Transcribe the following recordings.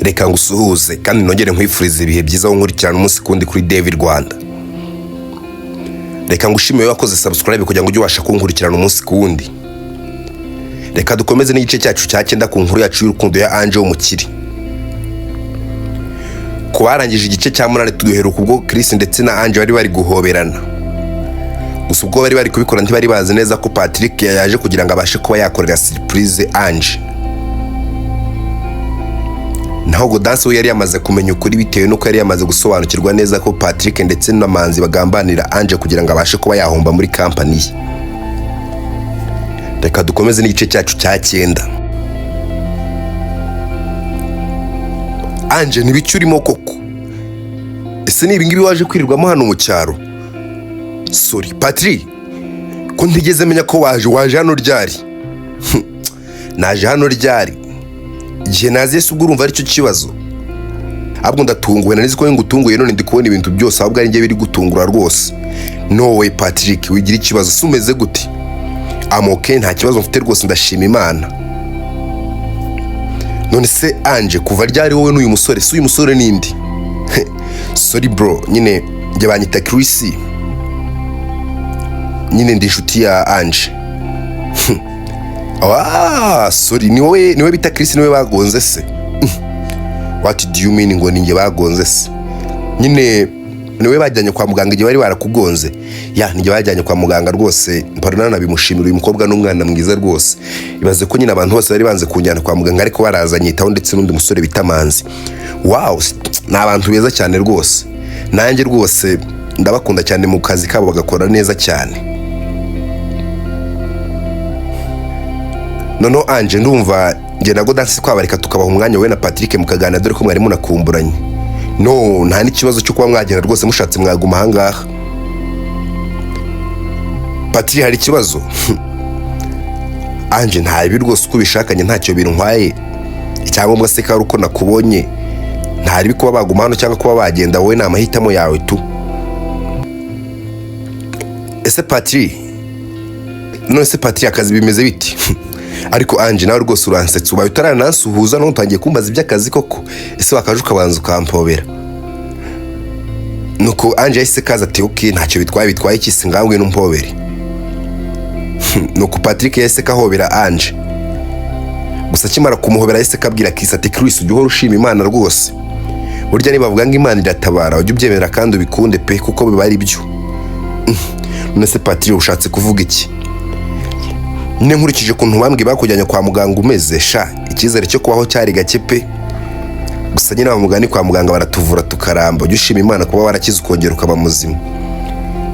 reka ngusuhuze kandi nongere nkwifurize ibihe byiza nkurikirana umunsi kundi kuri David Rwanda. Reka ngushimire wakoze subscribe kugira ngo ujye ubasha kunkurikirana umunsi kundi. Reka dukomeze n'igice cyacu cya 9 ku nkuru yacu y'urukundo ya Ange w'umukiri. Kubarangije igice cya 8 tuduheruka ubwo Chris ndetse na Ange bari guhoberana. Gusa ubwo bari kubikora ntibari bazi neza ko Patrick yaje kugira ngo abashe kuba yakorera surprise Ange. Naho Goudance we yari yamaze kumenya ukuri bitewe nuko yari yamaze gusobanukirwa neza ko Patrick ndetse na Manzi bagambanira Ange kugira ngo abashe kuba yahomba muri company ye. Reka dukomeze n'igice cyacu cya 9. Ange ntibicyurimo koko. Ese ni ibingibi waje kwirirwamo hano mu cyaro? Sorry Patrick, ko ntigeze menya ko waje hano ryari. Naje hano ryari. Igihe naziye se ubwo urumva ari cyo kibazo. Abwo ndatunguwe nanizi ko ngutunguye none ndikubona ibintu byose ahubwo ari nge biri gutungura rwose. No way Patrick, wigira ikibazo sumeze gute? Okay, nta kibazo mfite rwose ndashima Imana. None se Ange kuva ryari wowe n'uyu musore? Si uyu musore nindi? Sorry bro, nyine njye banyita Chris. Nyine ndi inshuti ya Ange. Sorry, niwe bita Chris niwe bagonze se? What do you mean ngo ninge bagonze se? Nyine niwe bajyanye kwa muganga igihe bari barakugonze. Ya ninge bajyanye kwa muganga rwose, mparana nabimushimira uyu mukobwa n'umwana mwiza rwose. Ibaze ko nyine abantu bose bari banze kunjyana kwa muganga ariko barazanyitaho ndetse n'undi musore bita Manzi. Wow, ni abantu beza cyane rwose. Nanjye rwose ndabakunda cyane mu kazi kabo bagakora neza cyane. Nono Ange ndumva nge na Goudance kwabareka tukabaha umwanya we na Patrick mukaganira dore ko mwari munakumburanye. No, nta n'ikibazo cyo kuba mwagenda rwose mushatse mwaguma hangaha. Patrick hari ikibazo? Ange nta ibi rwose uko bishakanye ntacyo bintwaye. Icyangombwa se kari uko nakubonye. Ntari bikuba baguma hano cyangwa kuba bagenda wowe namahitamo yawe tu. Ese Patrick, none se Patrick akazi bimeze biti? Ariko Ange nawe rwose uransetsa ubaye utaranansuhuza no utangiye kumbaza iby'akazi koko. Ese wakaje ukabanza ukampobera. Nuko Ange yahise kaza ati okay ntacyo bitwaye iki se ngambwe n'umpobere. Nuko Patrick yahise kahobera Ange. Gusa kimara kumuhobera yahise kabwira Chris ati Chris ujye uhora ushima Imana rwose. Burya ni bavuga ngo Imana iratabara ujye ubyemera kandi ubikunde pe kuko biba ari byo. None se Patrick ushatse kuvuga iki? Nyine nkurikije kuntu bambwe bakujyanye kwa muganga umeze sha ikizere cyo kubaho cyari gake pe. Gusa nyine abamugani kwa muganga baratuvura tukaramba ujye ushima Imana kuba warakize ukongera ukaba muzima.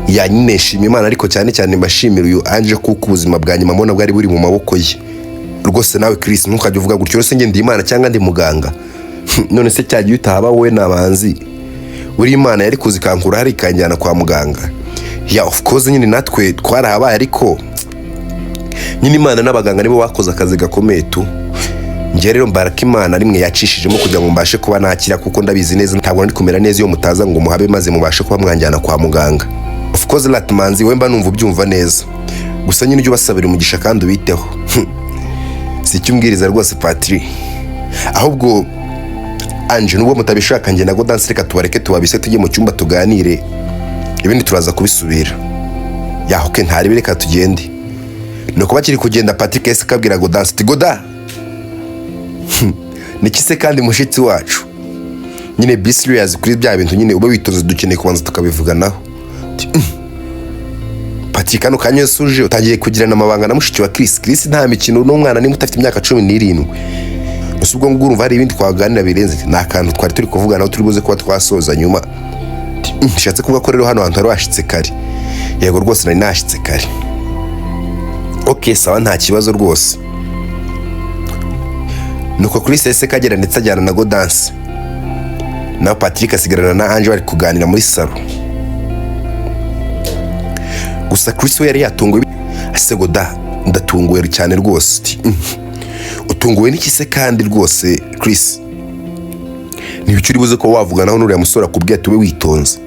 Ya nyine shima Imana ariko cyane mbashimira uyu Ange kuko ubuzima bwa nyuma mbona bwari buri mu maboko ye. Rwose nawe Chris ntukajye uvuga gutyo se nge ndi Imana cyangwa ndi muganga. None se cyagiye utahaba wowe nabanzi. Buri Imana yari kuzikankura hari kanjyana kwa muganga. Ya of course nyine natwe twarahabaye ariko nyine Imana n'abaganga nibo bakoze akazi gakomeye tu. Nge rero mbaraka Imana rimwe yacishijemo kugira ngo mbashe kuba nakira kuko ndabizi neza ntabwo ndi kumera neza iyo mutaza ngo muhabe maze mubashe kuba mwanjyana kwa muganga. Of course Manzi we mba numva ubyumva neza. Gusa nyine ujye ubasabira umugisha kandi ubiteho. Si cyumbwiriza rwose Patrick. Ahubwo Ange nubwo mutabishaka nge na Goudance reka tubareke tubabise tujye mu cyumba tuganire. Ibindi turaza kubisubira. Ya okay ntari bireka tugende. Nuko bakiri kugenda Patrick yahise kabwira Goudance ati Goda. Niki se kandi mushitsi wacu? Nyine be serious kuri bya bintu nyine ube witonze dukeneye kubanza tukabivuganaho. Patrick no kanye suje utangiye kugirana amabanga na mushiki wa Chris nta mikino n'umwana ni mutafite imyaka 17. Usubwo ngo urumva hari ibindi twaganira birenze nakantu twari turi kuvugana turi buze kuba twasoza nyuma. Nshatse kuvuga ko rero hano hantu hari washitse kare. Yego rwose nari nashitse kare. Okay sawa nta kibazo rwose. Nuko Chris yahise kagera ndetse ajyana na Goudance. Na Patrick asigarana na Ange bari kuganira muri salo. Gusa Chris we yari yatunguwe. Ase Goda ndatunguwe cyane rwose. Utunguwe n'iki se kandi rwose Chris? Nibicuri buze ko wavuganaho n'uriya musore akubwiye ati we witonze.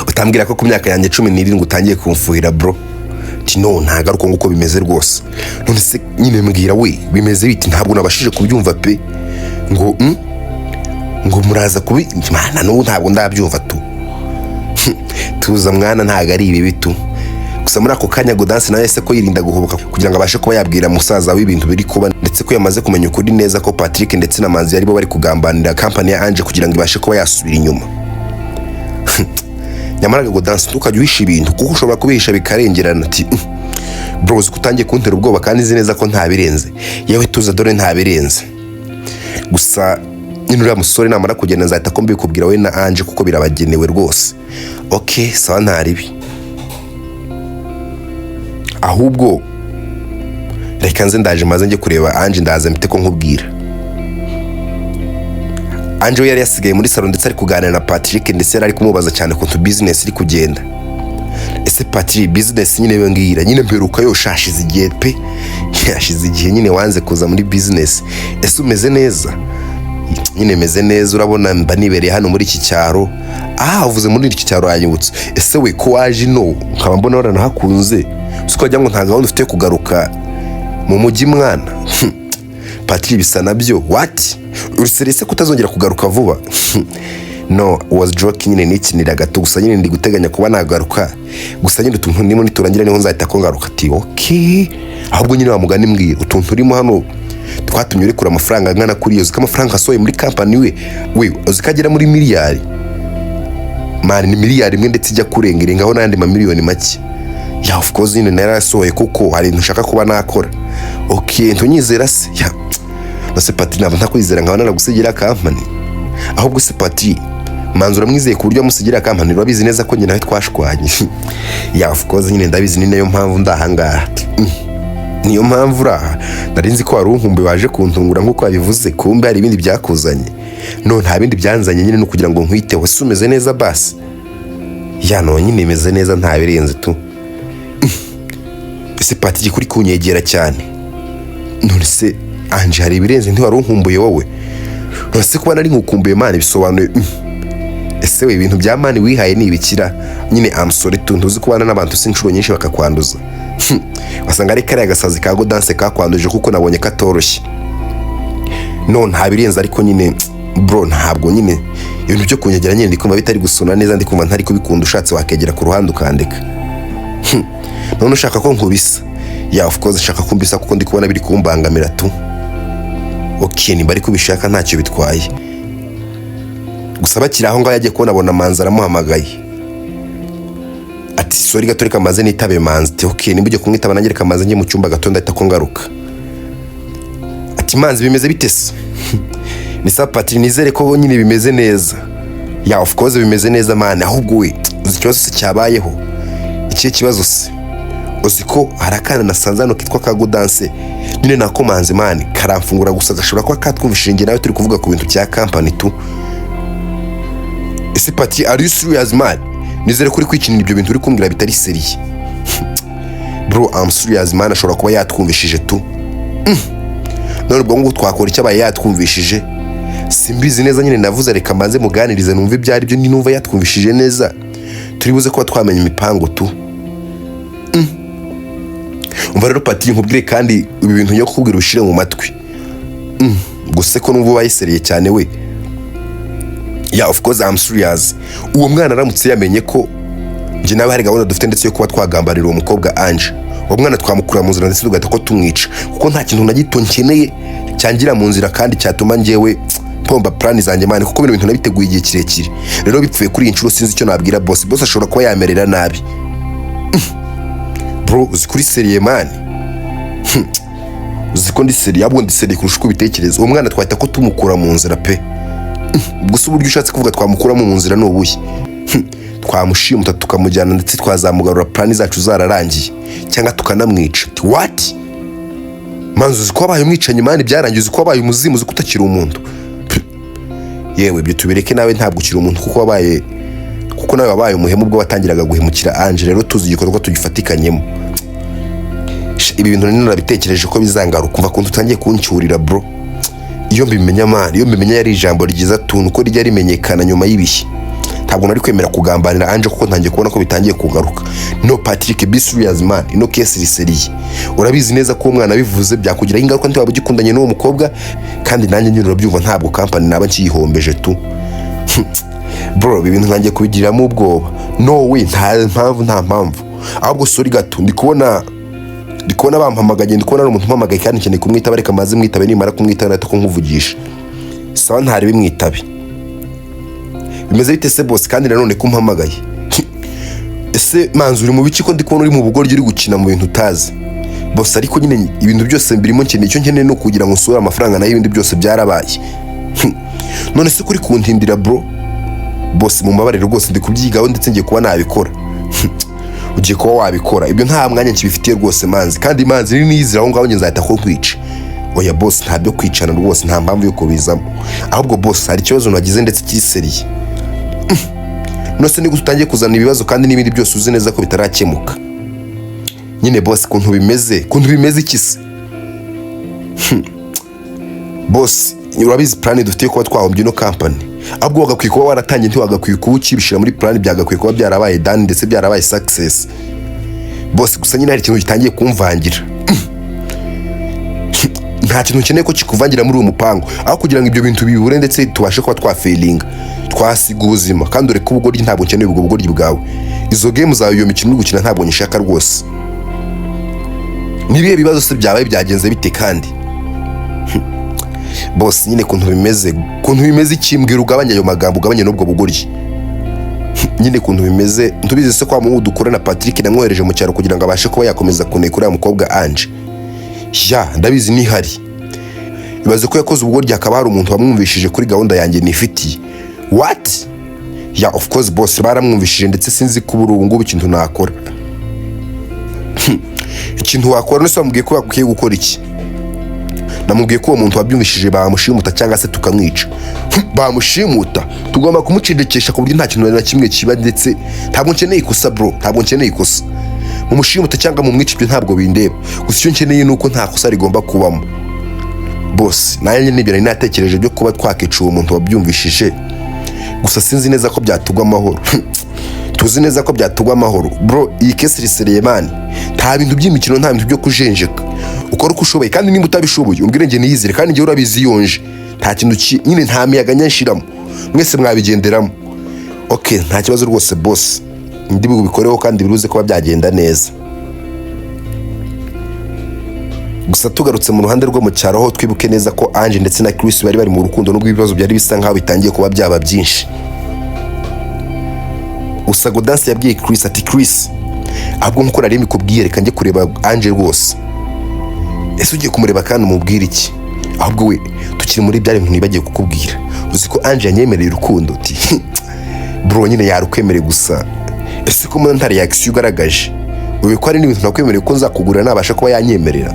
Utambwira ko ku myaka yanjye 17 utangiye kumfuhira bro. ati no ntagaruka nguko bimeze rwose. None se nyine mbwira we bimeze biti ntabwo nabashije kubyumva pe ngo muraza kubi mana no ntabwo ndabyumva tu. Tuza mwana ntago ari ibi bitu. Gusa muri ako kanya Goudance nawe se ko yirinda guhubuka kugira ngo abashe kuba yabwira musaza w'ibintu biri kuba ndetse ko yamaze kumenya ukuri neza ko Patrick ndetse na Manzi aribo bari kugambanira company ya Ange kugira ngo ibashe kuba yasubira inyuma. Nyamara Goudance tukajya uhisha ibintu kuko ushobora kubihisha bikarengerana ati bro zikutangiye kuntera ubwoba kandi nzi neza ko ntabirenze. Yewe tuza dore ntabirenze. Gusa uriya musore namara kugenda nzahita ko mbikubwira we na Ange kuko birabagenewe rwose. Okay sawa ntaribi. Ahubwo reka nze ndaje maze njye kureba Ange ndaza mpite ko nkubwira. Ange we yari yasigaye muri salon ndetse ari kuganira na Patrick ndetse yari kumubaza cyane ko business iri kugenda. Ese Patrick business nyine bangirira nyine mperuka yo shashize igihe pe. Yashize igihe nyine wanze kuza muri business. Ese umeze neza? Nyine meze neza urabona mba nibereye hano muri iki cyaro. Uvuze muri iki cyaro yanyibutse. Ese we ko waje no nkaba mbona warana hakunze. Uko ajya ngo nta gahunda ufite kugaruka mu mujyi mwana. Patrick bisa nabyo what? Userese kutazongera kugaruka vuba? No was joking nyine nikinira gato gusa nyine ndi guteganya kuba nagaruka. Gusa nyine utuntu ndimo niturangira niho nzahita ko ngaruka ati okay. Ahubwo nyine wamugani mbwira utuntu turimo hano twatumye uri kura amafaranga angana kuri yo zikamafaranga asoye muri company we uzikagera muri miliyari. Mari ni miliyari imwe ndetse ijya kurengerengaho n'andi mamiliyoni make. Ya of course nyine narasohoye kuko hari ntushaka kuba nakora. Okay ntunyizera se ya base Patrick naba ntakwizera nkabana nagusigira company. Ahubwo se Patrick manzura mwizeye ku buryo amusigira company babizi neza ko nyine nawe twashwanye. Ya of course nyine ndabizi ni nayo mpamvu ndahangaha. Niyo mpamvu raha narinzi ko warunkumbe waje kuntungura nkuko yabivuze kumbe hari ibindi byakuzanye. No nta bindi byanzanye nyine no kugira ngo nkwite wese umeze neza basi. Ya no nyine imeze neza ntabirenze tu. Ese Patrick kuri kunyegera cyane. None se Ange hari ibirenze ntiwarunkumbuye wowe. None se kuba nari nkukumbuye mani bisobanuye. Ese we ibintu bya mani wihaye ni ibikira nyine I'm sorry tu ntuzi kubana n'abantu sinshuro nyinshi bakakwanduza. Wasanga ari kare agasazi ka Goudance kakwanduje kuko nabonye katoroshye. No nta birenze ariko nyine bro ntabwo nyine ibintu byo kunyegera nyine ndikumva bitari gusona neza ndikumva ntari kubikunda ushatse wakegera ku ruhande ukandika. None ushaka ko nkubisa. Ya of course shaka kumbisa kuko ndi kubona biri kumbangamira tu. Okay ni bari kubishaka ntacyo bitwaye. Gusa bakira aho ngaho yagiye kubona abona Manzi aramuhamagaye. Ati sorry gato reka maze nitabe Manzi. Okay nimba ujye kumwitaba nanjye reka maze njye mu cyumba gato ndahita ko ngaruka. Ati Manzi bimeze bite se? Ni sa Patrick nizere ko nyine bimeze neza. Ya of course bimeze neza man ahubwo we uzi ikibazo se cyabayeho. Ikihe kibazo se? Uziko harakana nasanze hano kitwa ka Goudance nyine nako Manzi man karamfungura gusa gashobora kwa katwumvishije nge nawe turi kuvuga ku bintu cya company tu. Ese Patrick are you serious man? Nizere kuri kwikinira ibyo bintu uri kumbwira bitari seriye. Bro I'm serious man ashobora kuba yatwumvishije tu. None ubwo ngo twakora icyo abaye yatwumvishije. Simbizi neza nyine navuze reka manze muganirize numva ibyari byo ninumva yatwumvishije neza. Turibuze ko twamenya imipango tu. Umva rero Patrick nkubwire kandi ibi bintu nyo kukubwira ubishire mu matwi. Gusa ko numva bayisereye cyane we. Yeah of course I'm serious. Uwo mwana aramutse yamenye ko nje nawe hari gahunda dufite ndetse yo kuba twagambarira uwo mukobwa Ange. Uwo mwana twamukura mu nzira ndetse tugahita ko tumwica kuko nta kintu na gito nkeneye cyangira mu nzira kandi cyatuma ngewe pomba plan zanjye mane kuko ibintu nabiteguye igihe kirekire. Rero bipfuye kuri inshuro sinzi icyo nabwira boss ashobora kuba yamerera nabi. Bro uzikuri seriye man. Uziko ndi seriye abo ndi seriye kurusha uko bitekereza. Uwo mwana twahita ko tumukura mu nzira pe. Gusa uburyo ushatse kuvuga twamukura mu nzira no buye. Twamushimuta tukamujyana ndetse twazamugarura plan zacu zararangiye cyangwa tukanamwica. What? Manzi uziko abaye umwicanye mani byarangiye uziko abaye umuzimu uziko utakira umuntu. Yewe ibyo tubireke nawe ntabwo ukira umuntu kuko nawe wabaye umuhemu ubwo watangiraga guhemukira Ange. Rero tuzi igikorwa tugifatikanyemo. Ibi bintu nini nabitekereje ko bizangaruka umva kuntu utangiye kuncyurira bro. Iyo mbimenya mani iyo mbimenya yari ijambo ryiza tuntu ko rijya rimenyekana nyuma y'ibihe ntabwo nari kwemera kugambanira Ange kuko ntangiye kubona ko bitangiye kugaruka. No Patrick, be serious man, ino case riseriye. Urabizi neza ko umwana bivuze byakugiraho ingaruka ntiwaba ugikundanye n'uwo mukobwa, kandi nanjye nyine urabyumva ntabwo company naba nkiyihombeje tu. Bro, ibi bintu ntangiye kubigiriramo ubwoba. No way, nta mpamvu. Ahubwo sorry gato, ndikubona bampamagaye, ndikubona umuntu umpamagaye kandi nkeneye kumwitaba, reka maze mwitabe, nimara kumwitaba nahita ko nkuvugisha. Sawa ntari bimwitabe. Bimeze bite se boss kandi nanone kumpamagaye? Ese manzi uri mu biki ko ndikubona uri mu bugoryi uri gukina mu bintu utazi? Boss ariko nyine ibintu byose mbirimo nkeneye, icyo nkeneye no kugira ngo nsura amafaranga nayo ibindi byose byarabaye. None se kuri kuntindira bro? Boss mu mabariro rwose ndi kubyigaho ndetse ngiye kuba nabikora. Ugiye kuba wabikora ibyo nta mwanya nkibifitiye rwose manzi, kandi manzi ni nizira aho ngaho nzahita ko kwica. Oya boss ntabyo kwicana rwose, nta mpamvu yo kubizamo. Ahubwo boss hari ikibazo nagize ndetse cyiseriye. Nose ni gutangiye kuzana ibibazo kandi n'ibindi byose uzi neza ko bitarakemuka. Nyine boss kuntu bimeze ikisi. Boss urabizi plan dufitiye kuba twahombye no company. Ahubwo wagakwiye kuba waratangiye ntiwagakwiye kuba ukibishira muri plan, byagakwiye kuba byarabaye done ndetse byarabaye success. Boss gusa nyine hari ikintu gitangiye kumvangira. Nta kintu nkeneye ko kikuvangira muri uwo mupango, aho kugira ngo ibyo bintu bibure ndetse tubashe kuba twafailinga, twasiga ubuzima. Kandi ureke ubugoryi, ntabwo nkeneye ubwo bugoryi bwawe. Izo game zawe, iyo mikino uri gukina ntabwo nyishaka rwose. Nibihe bibazo se byabaye byagenze bite kandi? Boss nyine kuntu bimeze ikimbwira ugabanya ayo magambo, ugabanya n'ubwo bugoryi. Nyine kuntu bimeze ntubizi se kwa mu dukora na Patrick namwohereje mu cyaro kugira ngo abashe kuba yakomeza kunekura mukobwa Ange. Ya ndabizi ni hari. Ibaze ko yakoze ubugoryi hakaba hari umuntu wamwumvishije kuri gahunda yanjye nifitiye. What? Ya of course boss baramwumvishije ndetse sinzi kubura ubu ngubu ikintu nakora. Ikintu wakora nese wamubwiye ko yakwiye gukora iki? Namubwiye ko uwo muntu wabyumvishije bamushimuta cyangwa se tukamwica. Bamushimuta tugomba kumucindekesha ku buryo nta kintu na kimwe kiba, ndetse ntabwo nkeneye ikosa bro, ntabwo nkeneye ikosa. Mumushimuta cyangwa mumwica ibyo ntabwo bindeba, gusa icyo nkeneye nuko nta kosa rigomba kubamo. Boss nanjye nibyo nari natekereje byo kuba twakica uwo muntu wabyumvishije, gusa sinzi neza ko byatugwa amahoro. Tuzi neza ko byatugwa amahoro bro. Iyi case riseriye man, nta bintu by'imikino, nta bintu byo kujenjeka. Ukora uko ushoboye, kandi nimba utabishoboye umbwire njye niyizire, kandi njye urabizi yonje nta kintu nyine nta miyaga nyanshiramo, mwese mwabigenderamo. Okay nta kibazo rwose boss, ndi bubikoreho kandi biruze kuba byagenda neza. Gusa tugarutse mu ruhande rwo mu cyaro aho twibuke neza ko Ange ndetse na Chris bari mu rukundo, nubwo ibibazo byari bisa nkaho bitangiye kuba byaba byinshi. Gusa Goudance yabwiye Chris ati Chris, ahubwo nkuko nari mbikubwiye reka njye kureba Ange rwose. Ese ugiye kumureba kandi umubwira iki? Ahubwo we tukiri muri byari ibintu nibagiye kukubwira, uzi ko Ange yanyemereye urukundo ti. Bro nyine yarukwemereye gusa ese ko mbona nta reaction ugaragaje, ubu ko ari n'ibintu nakwemereye ko nzakugurira nabasha kuba yanyemerera.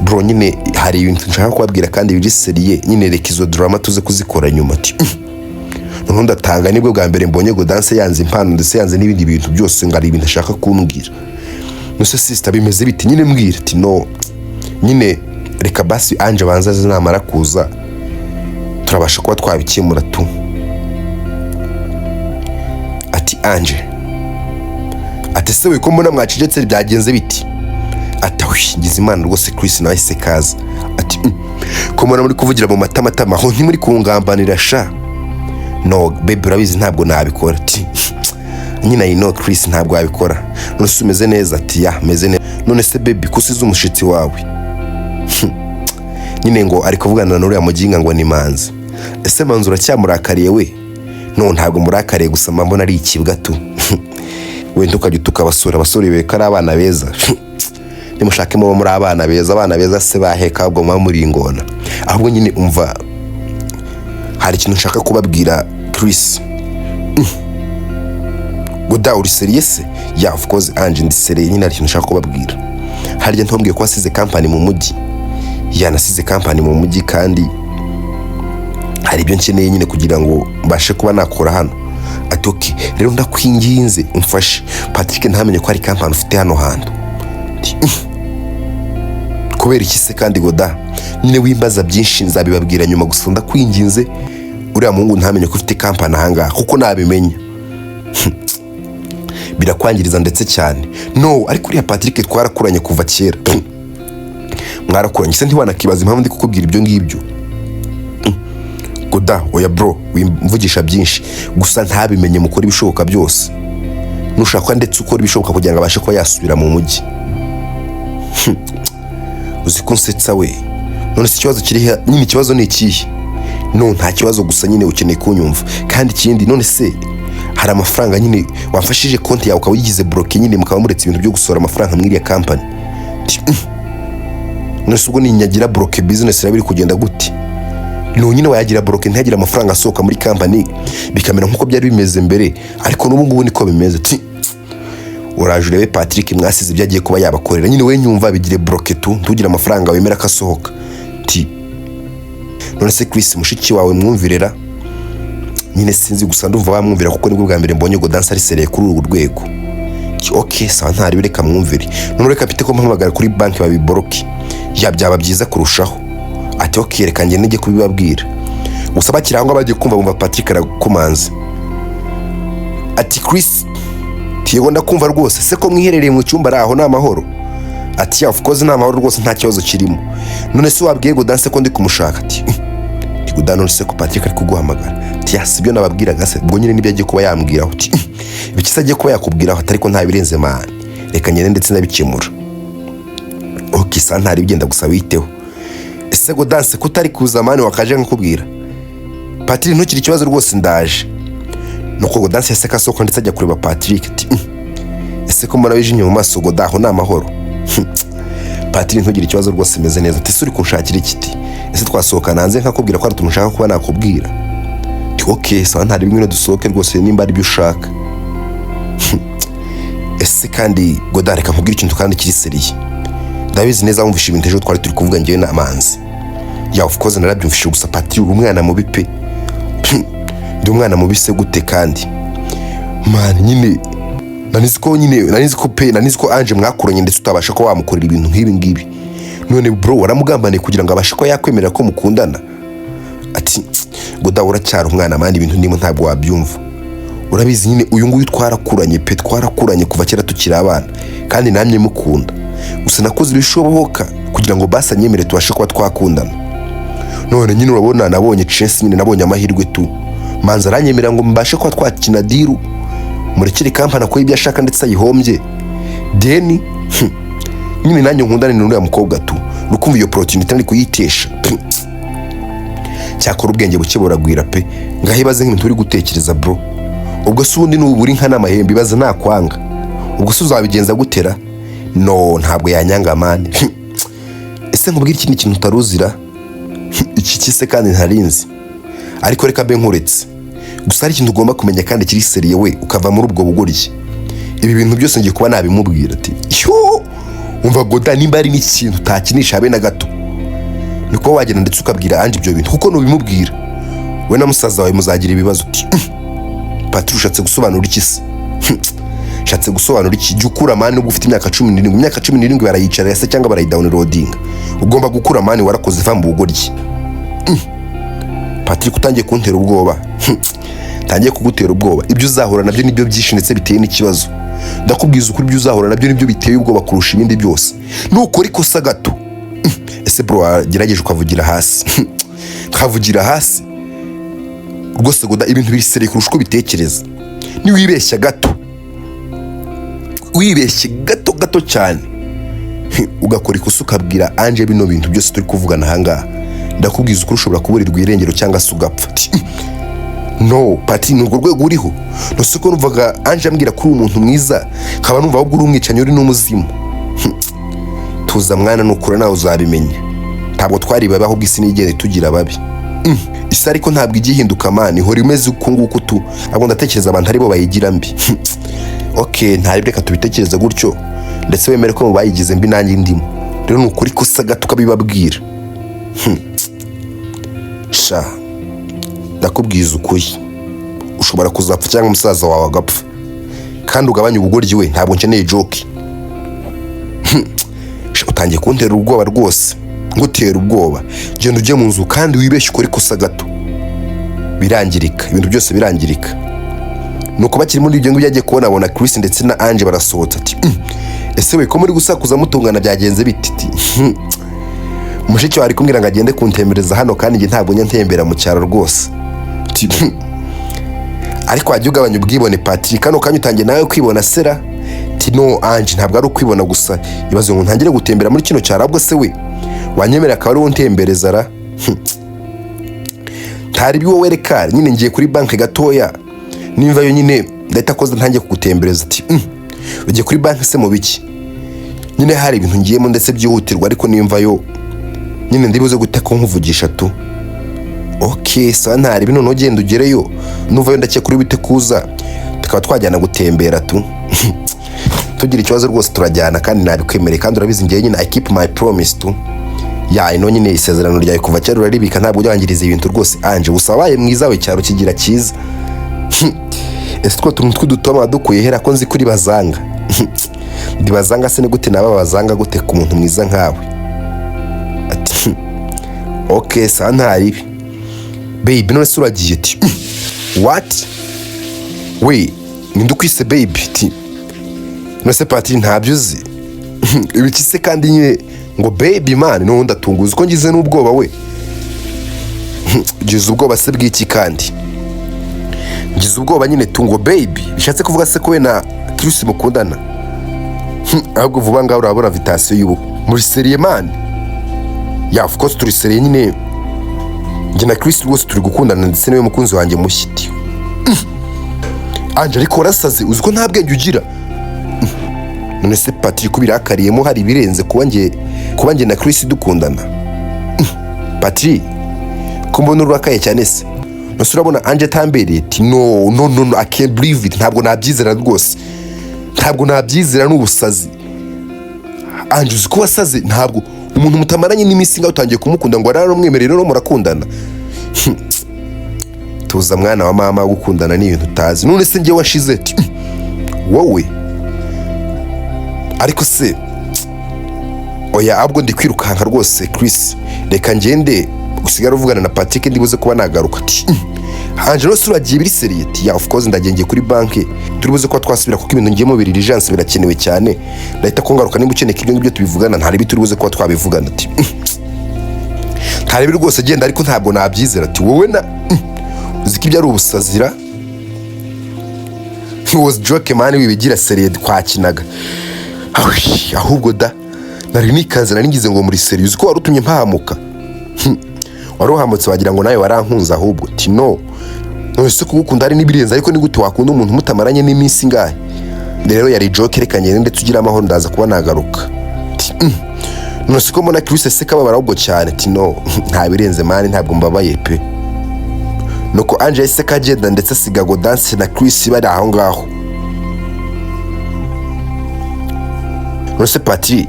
Bro nyine hari ibintu nshaka kubabwira kandi biri seriye, nyine reka izo drama tuze kuzikora nyuma ati. None ndatanga nibwo bwa mbere mbonye Goudance yanze impano ndetse yanze n'ibindi bintu byose, ngari ibintu ashaka kumbwira. Nose sister bimeze bite? Nyine mbwira ati no nyine reka basi Ange banza namara kuza turabasha kuba twabikemura tu. Ati Ange ati se we ko mbona mwacigetse byagenze biti? Atawi ngize imana rwose Chris nawe se kaza. Ati ko mbona muri kuvugira mu matamatama aho ntimuri kungambanira sha. No baby urabizi ntabwo nabikora. Ati nyine I know Chris ntabwo wabikora. None se umeze neza? Ati ya meze neza. None se baby kusize umushitsi wawe? Nyine ngo ari kuvugana na uriya muginga ngo ni manzi. Ese manzi uracyamurakariye we? No ntabwo murakariye gusa mbona ari ikibwa tu. We ntukajya tukabasura abasore be kari abana beza. Nimushake mu muri abana beza se baheka ahubwo muringona. Ahubwo nyine umva hari ikintu nshaka kubabwira Chris. Goda uri serious? Yeah of course Ange ndi serious, nyine hari ikintu nshaka kubabwira. Harya ntombwiye ko wasize company mu mujyi. Yanasize company mu mujyi kandi hari ibyo nkeneye nyine kugira ngo mbashe kuba nakora hano. Ati okay rero ndakwinginze umfashe Patrick ntamenye ko ari company ufite hano hantu. Kubera iki se kandi Goda? Nyine wimbaza byinshi nzabibabwira nyuma, gusa ndakwinginze uriya muhungu ntamenye ko ufite kampani ahangaha kuko nabimenya birakwangiriza ndetse cyane. No, ariko uriya Patrick twarakuranye kuva kera. Mwarakuranye se ntiwanakibaza impamvu ndi kukubwira ibyo ngibyo. Goda, oya bro, wimvugisha byinshi gusa ntabimenye mukora ibishoboka byose. Nushaka ndetse ukora ibishoboka kugira ngo abashe ko yasubira mu mujyi. Uzi ko nsetsa we. None se ikibazo kiri nyine, ikibazo ni ikihe? No, nta kibazo gusa nyine ukeneye kunyumva. Kandi ikindi, none se hari amafaranga nyine wamfashije konti yawe ukawigize bloke nyine mukaba muretse ibintu byo gusora amafaranga mwiriya company. None se ubwo ninyagira bloke business irabiri kugenda gute? No, nyine wayagira bloke ntagira amafaranga asohoka muri company bikamera nkuko byari bimeze mbere, ariko n'ubu ngubu niko bimeze. Uraje urebe Patrick mwasize ibyo agiye kuba yabakorera, nyine we nyumva bigire bloke tu ntugira amafaranga wemera kasohoka. None se Chris mushiki wawe mwumvirera nyine sinzi gusa ndumva bamwumvira kuko nibwo bwa mbere mbonye Goudance ari sereye kuri uru rwego. Okay, sawa ntari bireka mwumvire. None reka pite ko mpamagara kuri banki babiboroke. Byaba byiza kurushaho. Ati okay, reka nge nige kubibabwira. Gusa bakirangwa bagiye kumva bumva Patrick arakumanze. Ati Chris, tiyo ndakumva rwose se ko mwiherereye mu cyumba raho n'amahoro. Ati of course n'amahoro rwose nta kibazo kirimo. None se wabwiye Goudance ko ndi kumushaka? Ati Goudance se ko Patrick ari kuguhamagara. Ati sibyo nababwiraga se, ubwo nyine nibyo agiye kuba yambwiraho. Ibikisa agiye kuba yakubwiraho ariko nta birenze mani. Reka nyene ndetse nabikemura. Okay, sa ntari bigenda gusa witeho. Ese Goudance kutari kuza mani wakaje nkakubwira. Patrick ntukiri ikibazo rwose ndaje. Nuko Goudance yaseka soko ndetse ajya kureba Patrick. Ati ese ko mbona wijinye mu maso Godaho n'amahoro. Patrick ntugire ikibazo rwose imeze neza. Ati suri kunshakira ikiti. Ese twasohoka nanze nkakubwira ko ari tumushaka kuba nakubwira. Okay, sawa ntari bimwe dusohoke rwose nimba ari byo ushaka. Ese kandi Goda, reka nkubwire ikintu kandi kiri seriye. Ndabizi neza wumvisha ibintu ejo twari turi kuvuga ngewe na Manzi. Of course narabyumvishe gusa Patrick umwana mubi pe. Ndi umwana mubi se gute kandi? Man nyine nanizi ko Ange mwakuranye ndetse utabasha ko wamukorera ibintu nk'ibi ngibi. None bro waramugambaniye kugira ngo abashe ko yakwemerera ko mukundana. Ati Goda uracyari umwana mandi ibintu ndimo ntabwo wabyumva. Urabizi nyine uyu nguyu twarakuranye pe, twarakuranye kuva kera tukiri abana kandi namye mukunda. Gusa nakoze ibishoboka kugira ngo basanyemere tubashe kuba twakundana. None nyine urabona nabonye chance nyine nabonye amahirwe tu. Manzi aranyemera ngo mbashe kuba twakina diru. Murekere kampana ko ibyo ashaka ndetse ayihombye. Deni nyine nanjye nkundane n'uriya mukobwa tu. Nukumva iyo opportunity ndi kuyitesha. Cyakora ubwenge buke buragwira pe. Ngahibaze nk'ibintu uri gutekereza bro. Ubwo se ubundi n'uburi nka n'amahembe ibaza nakwanga. Ubwo se uzabigenza gutera? No, ntabwo yanyanga mani. Ese nkubwira ikindi kintu utaruzira? Iki kise kandi ntarinzi. Ariko reka be nkuretse. Gusa hari ikintu ugomba kumenya kandi kiri seriye we ukava muri ubwo bugoryi. Ibi bintu byose ngiye kuba nabimubwira ati yo umva Goda nimba ari n'ikintu utakinisha habe na gato. Niko wagenda ndetse ukabwira Ange ibyo bintu kuko nubimubwira we na musaza wawe muzagira ibibazo. Patrick ushatse gusobanura iki se? Shatse gusobanura iki? Jukura mani nubwo ufite imyaka 17, imyaka 17 barayicara yase cyangwa barayidownloading. Ugomba gukura mani warakoze va mu bugoryi. Patrick utangiye kuntera ubwoba. Tangiye kugutera ubwoba. Ibyo uzahura nabyo nibyo byinshi ndetse biteye n'ikibazo. Ndakubwiza ukuri ibyo uzahura nabyo nibyo biteye ubwoba kurusha ibindi byose. Nukora ikosa gato. Ese bro gerageje ukavugira hasi. Kavugira hasi. Rwose Goda ibintu bisereye kurusha uko bitekereza. Ni wibeshya gato. Wibeshye gato cyane. Ugakora ikosa ukabwira Ange bino bintu byose turi kuvugana hangaha. Ndakubwiza ukuri ushobora kuburirwa irengero cyangwa se ugapfa. No, Patrick n'urwo rwego uriho. Nose ko numvaga Ange ambwira kuri umuntu mwiza, kaba numva ahubwo uri umwicanyi uri n'umuzimu. Tuza mwana nukura nawe uzabimenya. Ntabwo twari babaho bw'isi nigere tugira babi. Isi ariko ntabwo igihinduka mani, hori imeze uko nguko tu. Abo ndatekereza abantu ari bo bayigira mbi. Okay, ntari reka tubitekereza gutyo. Ndetse wemere ko bayigize mbi nanjye ndimo. Rero nukuri ko saga tukabibabwira. Sha ndakubwiza ukuri ushobora kuzapfa cyangwa umusaza wawe agapfa kandi ugabanya ubugoryi we ntabwo nkeneye joke. Utangiye kuntera ubwoba rwose ngutera ubwoba. Genda uje mu nzu kandi wibeshye ukore kosa gato. birangirika, ibintu byose birangirika. Nuko bakiri muri ibyo ngibyo yagiye kubona abona Chris ndetse na Ange barasohotse ati ese we ko muri gusakuza mutungana byagenze biti? Mushiki wari kumbwira ngo agende kuntembereza hano kandi nge ntabwo ntembera mu cyaro rwose. Ariko wajya ugabanya ubwibone Patrick, kano kanya utangiye nawe kwibona sera. No Ange ntabwo ari ukwibona gusa, ibaze ngo ntangire gutembera muri kino cyaro ahubwo se we wanyemera akaba ari untembereza ra. Ntari biwo wereka nyine ngiye kuri banki gatoya nimva yo nyine ndahita koza ntangiye kugutembereza ati ugiye kuri banki se mu biki? Nyine hari ibintu ngiyemo ndetse byihutirwa ariko nimva yo nyine ndibuze guteka nkuvugisha tu. Okay sa ntari bino no genda ugereyo nuva yo ndakeye kuri bite kuza tukaba twajyana gutembera tu. Tugira ikibazo rwose turajyana kandi nabikwemereye kandi urabizi ngiye nyine I keep my promise tu. Ya ino nyine isezerano ryawe kuva cyari uraribika ntabwo ujyangiriza ibintu rwose Ange gusa wabaye mwiza we cyaro kigira cyiza. Ese two tuntu tw'udutoma dukuye hera ko nzi kuri bazanga. Ndibazanga se ni gute naba bazanga gute ku muntu mwiza nkawe? Ati okay sa ntari baby none se uragiye ati what? We nindukwise baby ati nose Patrick ntabyo uzi. Ibiki se kandi nyine ngo baby man no ndatunguza uko ngize n'ubwoba we. Ngize ubwoba se bw'iki kandi? Ngize ubwoba nyine tungo baby bishatse kuvuga se ko we na Chris mukundana? Ahubwo vuba ngaho urabona invitation y'ubu muri serie man. Ya of course turi serie nyine nge na Chris rwose turi gukundana ndetse niwe mukunzi wanjye mushyiti. Ange ariko rasaze uzi ko nta bwenge ugira. None se Patrick kubirakariyemo hari birenze kuba nge na Chris dukundana. Patrick kumbona urakaye cyane se nose urabona Ange tambereye ati no I can't believe it. Ntabwo nabyizera rwose, ntabwo nabyizera n'ubusazi. Ange uzi ko wasaze ntabwo umuntu mutamaranye n'iminsi ngaho utangiye kumukunda ngo arara umwemerere no murakundana. Tuza mwana wa mama gukundana n'ibintu utazi. None se ngiye washize ati wowe ariko se oya abwo ndi kwirukanka rwose Chris reka ngende usigara uvugana na Patrick ndibuze kuba nagaruka ati Ange rose uragiye biri serieti. Ya of course ndagenge kuri banki turibuze ko twasubira kuko ibintu ngiyemo biri urgence birakenewe cyane ndahita ko ngaruka nimba ukeneye ibyo ngibyo tubivugana ntari bituribuze ko twabivugana ati ntari biri rwose genda ariko ntabwo nabyizera ati wowe na uziki ibyo ari ubusazira. He was joke man wibigira serieti kwakinaga ahubwo da nari nikaze nari ngize ngo muri serie uzi ko warutumye mpahamuka. Waruhamutse wagira ngo nawe warankunza ahubwo ati no nose kugukunda ari nibirenze ariko ni gute wakunda umuntu mutamaranye n'iminsi ngahe? Rero yari joke reka ngende ndetse ugira amahoro ndaza kuba nagaruka. Nose ko mbona Chris se kababara ahubwo cyane ati no nta birenze mani ntabwo mbabaye pe. Nuko Ange yahise kagenda ndetse asiga Goudance na Chris bari aho ngaho. Nose Patrick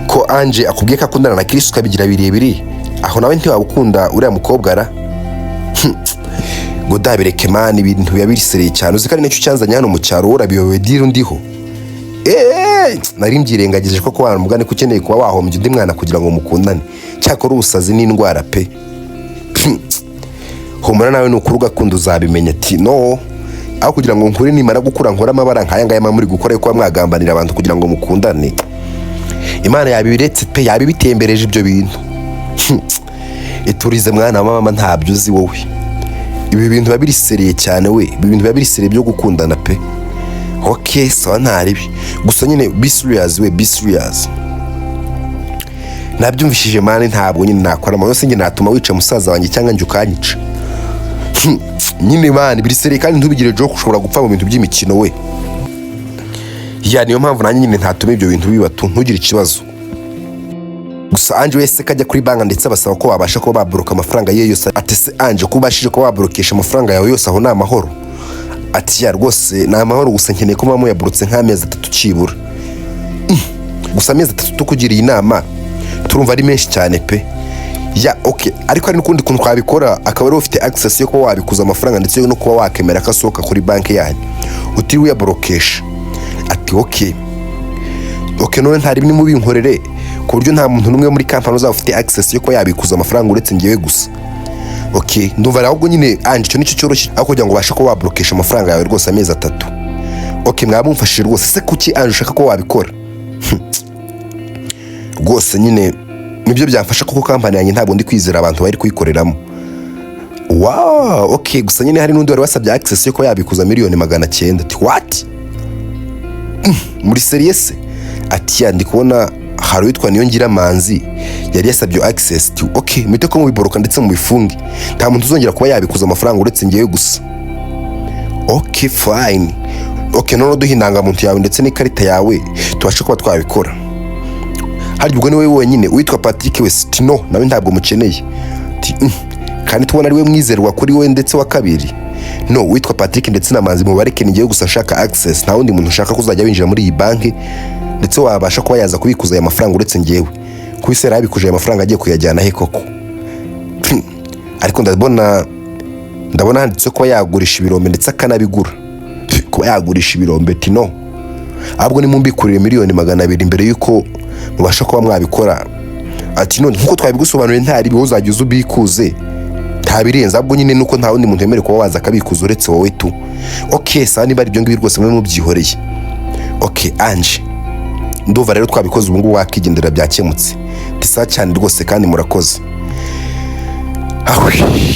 ko Ange akubwiye ko akundana na Chris ukabigira birebire aho nawe ntiwabukunda uriya mukobwa ra? Ngo dabireke mani ibintu biyabisereye cyane uzi kandi nicyo cyanzanye hano mu cyaro urabiyobewe diro ndiho. Nari mbyirengagije ko kubana mugane ko ukeneye kuba wahombye undi mwana kugira ngo mukundane cyakora ubusazi n'indwara pe. Homora nawe n'ukuri ugakunda uzabimenya ati no aho kugira ngo nkure nimara gukura nkora amabara nkaya ngaya muri gukora yuko mwagambanira abantu kugira ngo mukundane. Imana yabibiretse pe yabibitembereje ibyo bintu. Iturize mwana wa mama ntabyo uzi wowe. Ibi bintu babirisereye cyane we, ibi bintu babirisereye byo gukundana pe. Okay so ntaribi gusa nyine be serious we, be serious. Nabyumvishije mane ntabwo nyine nakora amose nge natuma wica musaza wanjye cyangwa nje ukanyica. Nyine mane birisereye kandi ntubigire joke ushobora gupfa mu bintu by'imikino we. Ya niyo mpamvu nanjye nyine ntatuma ibyo bintu bibatu ntugire ikibazo. Gusa Ange wese kajya kuri banka ndetse basaba ko wabasha kuba babloka amafaranga ye yose. Ati se Ange kubashije ko wablokesha amafaranga yawe yose aho na amahoro? Ati ya rwose na amahoro gusa nkeneye ko mama yaburutse nk'amezi 3 cibura. Gusa amezi 3 tukugiriye inama turumva ari menshi cyane pe. Ya okay ariko hari n'ukundi kuntu twabikora akaba ari ufite access yo kuba wabikuza amafaranga ndetse no kuba wakemera kasohoka kuri banki yanyu utiriwe yablokesha. Ati okay none ntari bimwe mu binkorere ku buryo nta muntu numwe muri company uzaba ufite access yo kuba yabikuza amafaranga uretse ngiye gusa. Okay, ndumva ahubwo nyine Ange cyo nicyo cyoroshye aho kugira ngo ubashe ko wablokesha amafaranga yawe rwose amezi 3. Okay, mwabumfashije rwose. Se kuki Ange ushaka ko wabikora? Rwose nyine nibyo byamfasha kuko kampani yanjye ntabwo ndi kwizera abantu bari kuyikoreramo. Wow, okay, gusa nyine hari n'undi wari wasabye access yo ko yabikuza miliyoni 900. Ati what? Muri serious? Ati ya ndi kubona hari witwa niyo ngira manzi yari yasabye access. Okay, mite ko mubiboroka ndetse mu bifungi. Nta muntu uzongera kuba yabikuza amafaranga uretse ngiye gusa. Okay, fine. Okay, none duhinanga muntu yawe ndetse n'ikarita yawe tubashe kuba twabikora. Hari ubwo ni wewe wenyine witwa Patrick West. No, nawe ntabwo mukeneye. Kandi tubona ari we mwizerwa kuri we ndetse wa kabiri. No, witwa Patrick ndetse na manzi mubareke ngiye gusa nshaka access. Nta wundi muntu ushaka kuzajya winjira muri iyi banki ndetse wabasha kuba yaza kubikuza aya mafaranga uretse ngewe. Kubisera yabikuje aya mafaranga agiye kuyajyana he koko? Ariko ndabona handitse ko yagurisha ibirombe ndetse akanabigura. Ko yagurisha ibirombe no. Ahubwo ni mumbikurire miliyoni 200 imbere yuko mubasha kuba mwabikora. Ati none nkuko twabigusobanuriye ntari biho uzajya uzubikuze. Ntabirenza ahubwo nyine nuko nta wundi muntu yemerewe kuba waza akabikuza uretse wowe tu. Okay, sa niba ari byo ngibi rwose mwe mubyihoreye. Okay, Ange. Ndumva rero twabikoze ubu ngubu wakigendera byakemutse. Tisa cyane rwose kandi murakoze. Awe,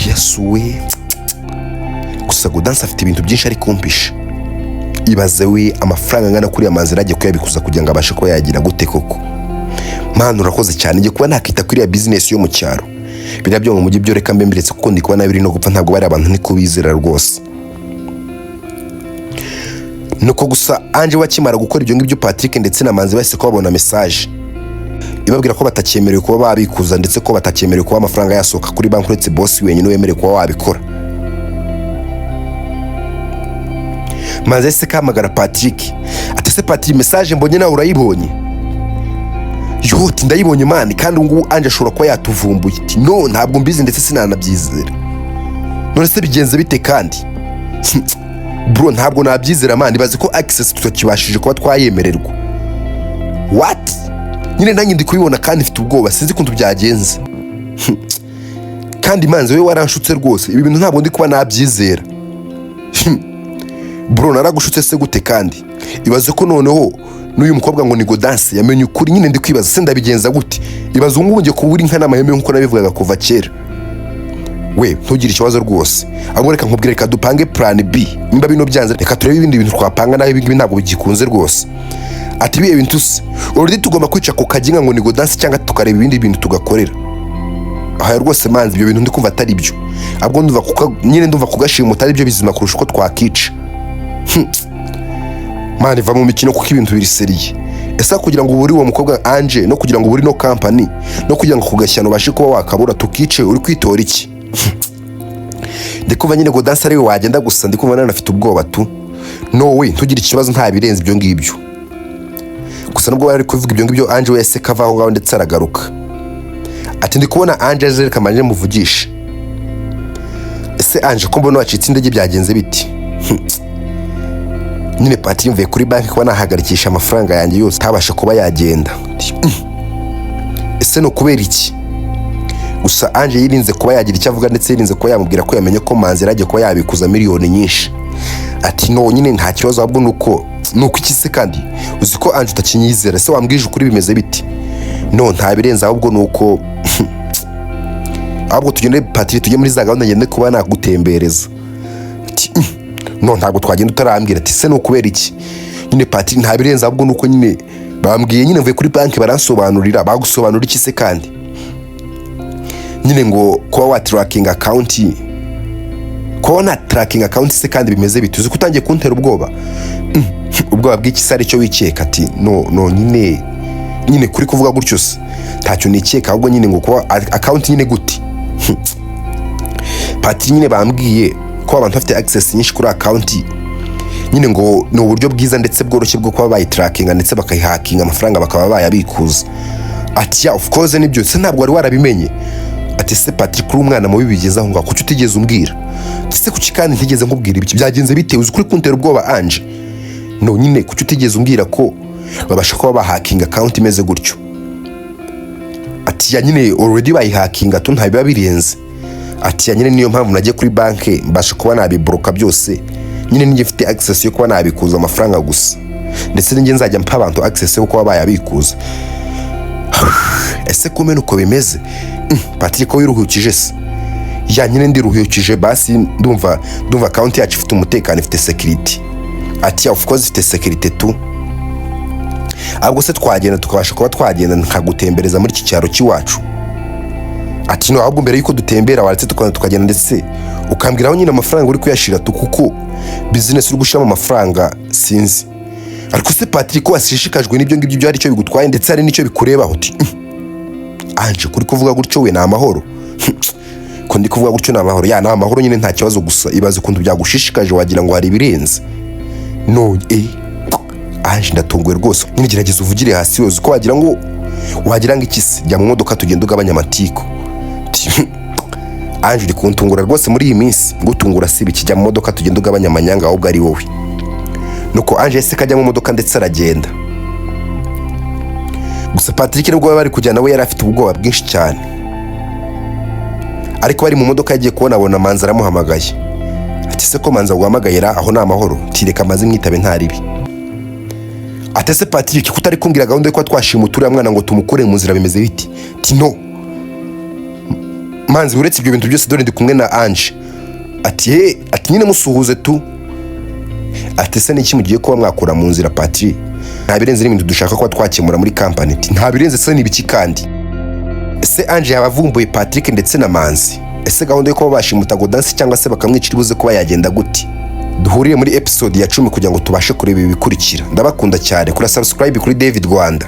yasuwe. Gusa Goudance afite ibintu byinshi ari kumpisha. Ibaze we amafaranga ngana kuri Azira agiye kuyabikuza kugira ngo abashe ko yagira gute koko. Man urakoze cyane ngiye kuba nakita kuri ya business yo mu cyaro. Birabyo mu mujyi byo reka mbembiretse kuko ndi kuba nabiri no gupfa ntabwo bari abantu niko bizera rwose. Nuko gusa Ange wakimara gukora ibyo ngibyo Patrick ndetse na manzi bahise ko babona message ibabwira ko batakyemerewe kuba babikuza ndetse ko batakyemerewe kuba amafaranga yasoka kuri banki uretse boss wenyine wemerewe kuba wabikora. Manzi se kamagara Patrick atese Patrick message mbonye nawe urayibonye? Yoti ndayibonye mani kandi ngubu Ange ashobora kuba yatuvumbuye. No, ntabwo mbizi ndetse sinanabyizera. None se bigenze bite kandi? Bro, ntabwo nabyizera mani bazi ko access tutakibashije kuba twayemererwa. What? Nyine nanjye ndi kubibona kandi mfite ubwoba sinzi kuntu byagenze. Kandi manzi wewe waranshutse rwose ibi bintu ntabwo ndi kuba nabyizera. Bro, naragushutse se gute kandi? Ibaze ko noneho n'uyu mukobwa ngo ni Goudance yamenye ukuri nyine ndi kwibaza se ndabigenza gute? Ibaze ngo ngiye kubura inka n'amaheme nkuko nabivugaga kuva kera. We ntugire ikibazo rwose. Ahubwo reka nkubwire reka dupange plan B. Nimba bino byanze reka turebe ibindi bintu twapanga naho ibingibi ntabwo bigikunze rwose. Ati biye bintu se. Already tugomba kwica ku kaginga ngo ni Goudance cyangwa tukareba ibindi bintu tugakorera. Aha rwose manzi ibyo bintu ndi kumva atari byo. Ahubwo ndumva kugashima utari byo bizima kurusha uko twakica. Mani va mu mikino kuko ibintu biri seriye. Esa kugira ngo uburi uwo mukobwa Ange no kugira ngo uburi no company no kugira ngo kugashyano bashe kuba wakabura tukice uri kwitora iki? Ndikuva nyine Goudance ari we wagenda gusa ndikumva nanafite ubwoba tu. No we ntugire ikibazo nta birenze ibyo ngibyo. Gusa nubwo bari kuvuga ibyo ngibyo Ange wese kavaho ngaho ndetse aragaruka. Ati ndi kubona Ange azereka manje muvugisha. Ese Ange ko mbona wacitse indege byagenze biti? Nyine Patrick yumviye kuri banki kuba nahagarikisha amafaranga yanjye yose tabasha kuba yagenda. Ese no kubera iki? Gusa Ange yirinze kuba yagira icyo avuga ndetse yirinze kuba yamubwira ko yamenye ko Azira agiye kuba yabikuza miliyoni nyinshi. Ati no nyine nta kibazo ahubwo nuko iki se kandi uzi ko Ange utakinyizera se wambwije ukuri bimeze biti? No nta birenze ahubwo nuko ahubwo tugende Patrick tujye muri za gahunda ngende kuba nagutembereza. No ntabwo twagenda utarambwira ati se no kubera iki? Nyine Patrick nta birenze ahubwo nuko nyine bambwiye nyine mvuye kuri banki baransobanurira bagusobanura iki se kandi? Nyine ngo kuba wa tracking account kona tracking account se kandi bimeze bituze kutangiye kuntera ubwoba. Ubwoba bw'iki se ari cyo wikeka? Ati no nyine kuri kuvuga gutyo se ntacyo nikeka ahubwo nyine ngo kuba account nyine gute? Patrick nyine bambwiye ko abantu bafite access nyinshi kuri account nyine ngo ni uburyo bwiza ndetse bworoshye bwo kuba bayitrackinga ndetse bakayihakinga amafaranga bakaba bayabikuza. Ati ya of course nibyo se ntabwo wari warabimenye. Ati se Patrick kuri umwana mubi bigezaho ngo kuki utigeze umbwira? Se kuki kandi ntigeze nkubwira ibiki byagenze bite uzi kuri kuntera ubwoba Ange? No nyine kuki utigeze umbwira ko babasha kuba bahakinga account imeze gutyo? Ati ya nyine already bayihakinga tu ntabiba birenze. ati ya nyine niyo mpamvu nagiye kuri banki mbasha kuba nabibroka byose, nyine ninjye mfite access yo kuba nabikuza amafaranga gusa, ndetse ninjye nzajya mpa abantu access yo kuba bayabikuza. Ese kumena uko bimeze Patrick ko wiruhukije se? Ya nyine ndiruhukije basi, ndumva account yacu ifite umutekano, ifite security. Ati of course ifite security tu. Ahubwo se twagenda tukabasha kuba twagenda nkagutembereza muri iki cyaro cy'iwacu. Ati no, ahubwo mbere yuko dutembera waretse tukagenda ndetse ukambwira aho nyine amafaranga uri kuyashira tu, kuko business uri gushiramo amafaranga sinzi. Ariko se Patrick wasishikajwe n'ibyo ngibyo byo ari cyo bigutwaye ndetse ari nicyo bikurebaho uti Ange kuri kuvuga gutyo we na amahoro. Ko ndi kuvuga gutyo na amahoro, ya na amahoro nyine nta kibazo, gusa ibaze kuntu byagushishikaje wagira ngo hari ibirenze. No Ange ndatunguwe rwose, nyine gerageza uvugire hasi wose ko wagira ngo ikisi, jya mu modoka tugenda ugabanya amatiko. Ange uri kuntungura rwose muri iyi minsi, ngutungura si bikijya mu modoka tugenda ugabanya amanyanga, ahubwo ari wowe. Nuko Ange yese kajya mu modoka ndetse aragenda. Gusa Patrick nubwo bari kujyana we yari afite ubwoba bwinshi cyane. Ariko bari mu modoka yagiye kubona Manzi aramuhamagaye. Ati se ko Manzi aguhamagayira aho na amahoro? Tireka maze mwitabe ntaribi. Ati se Patrick kutari kumbwira gahunda yo kwa twashimutura mwana ngo tumukure mu nzira bimeze biti? Ati no Manzi, uretse ibyo bintu byose dore ndi kumwe na Ange. Ati nyine musuhuze tu. Ati se niki mugiye kuba mwakura mu nzira Patrick? Nta birenze n'ibintu dushaka kuba twakemura muri company. Nta birenze se n'ibiki kandi? Ese Ange yabavumbuye Patrick ndetse na Manzi? Ese gahunda yo kuba bashimuta Goudance cyangwa se bakamwicira ibuze kuba yagenda gute? Duhuriye muri episode ya 10 kugira ngo tubashe kureba ibi bikurikira. Ndabakunda cyane. Kuri subscribe kuri David Rwanda.